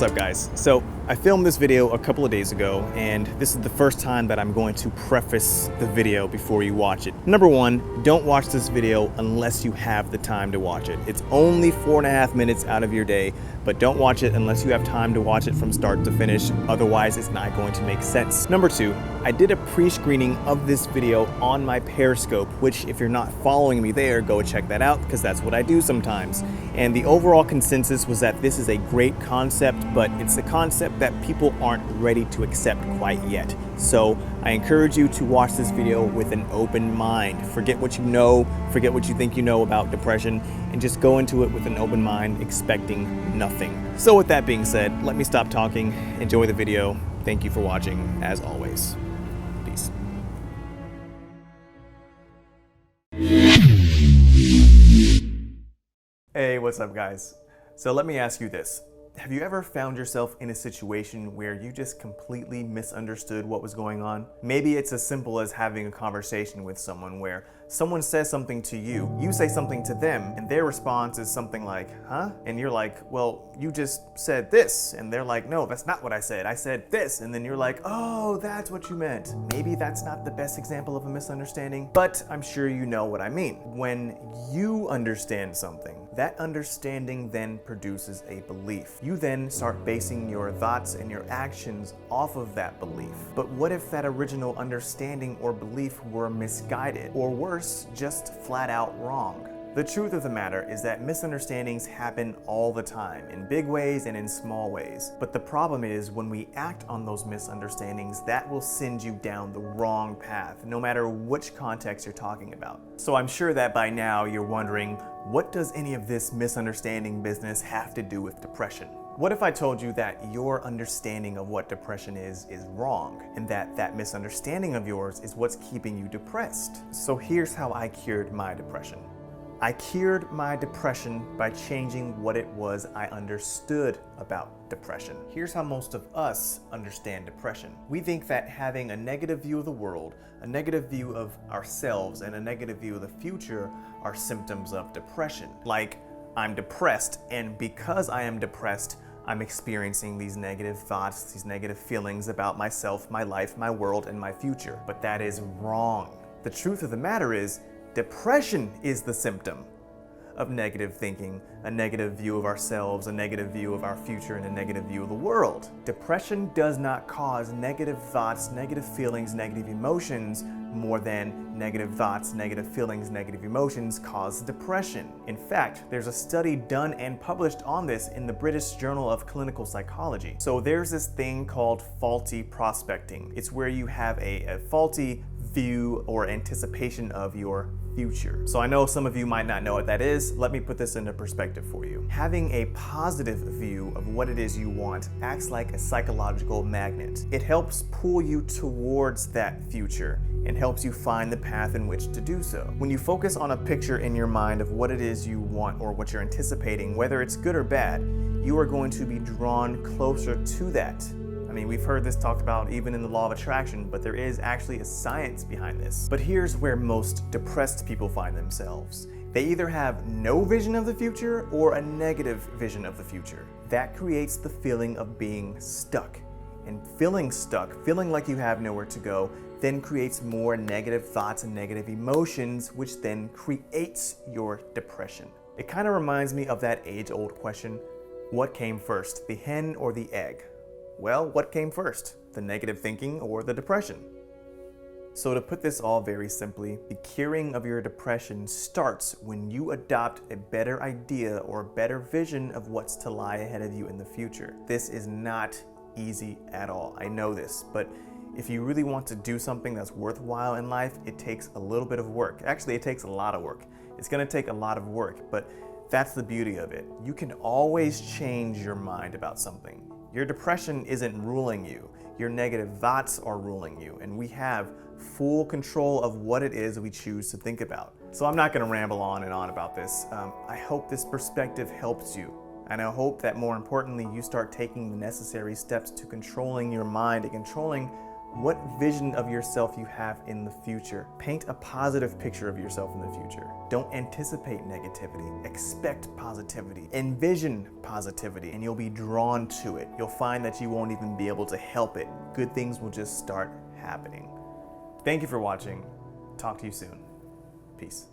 what's up guys? So I filmed this video a couple of days ago, and this is the first time that I'm going to preface the video before you watch it. Number one, don't watch this video unless you have the time to watch it. It's only 4.5 minutes out of your day, but don't watch it unless you have time to watch it from start to finish. Otherwise, it's not going to make sense. Number two, I did a pre-screening of this video on my Periscope, which if you're not following me there, go check that out because that's what I do sometimes. And the overall consensus was that this is a great concept, but it's a concept that people aren't ready to accept quite yet. So I encourage you to watch this video with an open mind. Forget what you know, forget what you think you know about depression, and just go into it with an open mind, expecting nothing. So with that being said, let me stop talking, enjoy the video. Thank you for watching, as always. Peace. Hey, what's up guys? So let me ask you this. Have you ever found yourself in a situation where you just completely misunderstood what was going on? Maybe it's as simple as having a conversation with someone where someone says something to you, you say something to them, and their response is something like, huh? And you're like, well, you just said this. And they're like, no, that's not what I said this. And then you're like, oh, that's what you meant. Maybe that's not the best example of a misunderstanding, but I'm sure you know what I mean. When you understand something, that understanding then produces a belief. You then start basing your thoughts and your actions off of that belief. But what if that original understanding or belief were misguided, or worse, just flat out wrong? The truth of the matter is that misunderstandings happen all the time, in big ways and in small ways. But the problem is when we act on those misunderstandings, that will send you down the wrong path, no matter which context you're talking about. So I'm sure that by now you're wondering, what does any of this misunderstanding business have to do with depression? What if I told you that your understanding of what depression is wrong, and that misunderstanding of yours is what's keeping you depressed? So here's how I cured my depression. I cured my depression by changing what it was I understood about depression. Here's how most of us understand depression. We think that having a negative view of the world, a negative view of ourselves, and a negative view of the future are symptoms of depression. Like, I'm depressed, and because I am depressed, I'm experiencing these negative thoughts, these negative feelings about myself, my life, my world, and my future. But that is wrong. The truth of the matter is, depression is the symptom of negative thinking, a negative view of ourselves, a negative view of our future, and a negative view of the world. Depression does not cause negative thoughts, negative feelings, negative emotions more than negative thoughts, negative feelings, negative emotions cause depression. In fact, there's a study done and published on this in the British Journal of Clinical Psychology. So there's this thing called faulty prospecting. It's where you have a faulty view or anticipation of your future. So I know some of you might not know what that is. Let me put this into perspective for you. Having a positive view of what it is you want acts like a psychological magnet. It helps pull you towards that future and helps you find the path in which to do so. When you focus on a picture in your mind of what it is you want or what you're anticipating, whether it's good or bad, you are going to be drawn closer to that. I mean, we've heard this talked about even in the law of attraction, but there is actually a science behind this. But here's where most depressed people find themselves. They either have no vision of the future or a negative vision of the future. That creates the feeling of being stuck. And feeling stuck, feeling like you have nowhere to go, then creates more negative thoughts and negative emotions, which then creates your depression. It kind of reminds me of that age-old question, what came first, the hen or the egg? Well, what came first, the negative thinking or the depression? So to put this all very simply, the curing of your depression starts when you adopt a better idea or a better vision of what's to lie ahead of you in the future. This is not easy at all, I know this, but if you really want to do something that's worthwhile in life, it takes a little bit of work. Actually, it takes a lot of work. It's gonna take a lot of work, but that's the beauty of it. You can always change your mind about something. Your depression isn't ruling you. Your negative thoughts are ruling you, and we have full control of what it is we choose to think about. So I'm not gonna ramble on and on about this. I hope this perspective helps you, and I hope that more importantly, you start taking the necessary steps to controlling your mind and controlling What vision of yourself you have in the future. Paint a positive picture of yourself in the future. Don't anticipate negativity. Expect positivity. Envision positivity, and you'll be drawn to it. You'll find that you won't even be able to help it. Good things will just start happening. Thank you for watching. Talk to you soon. Peace.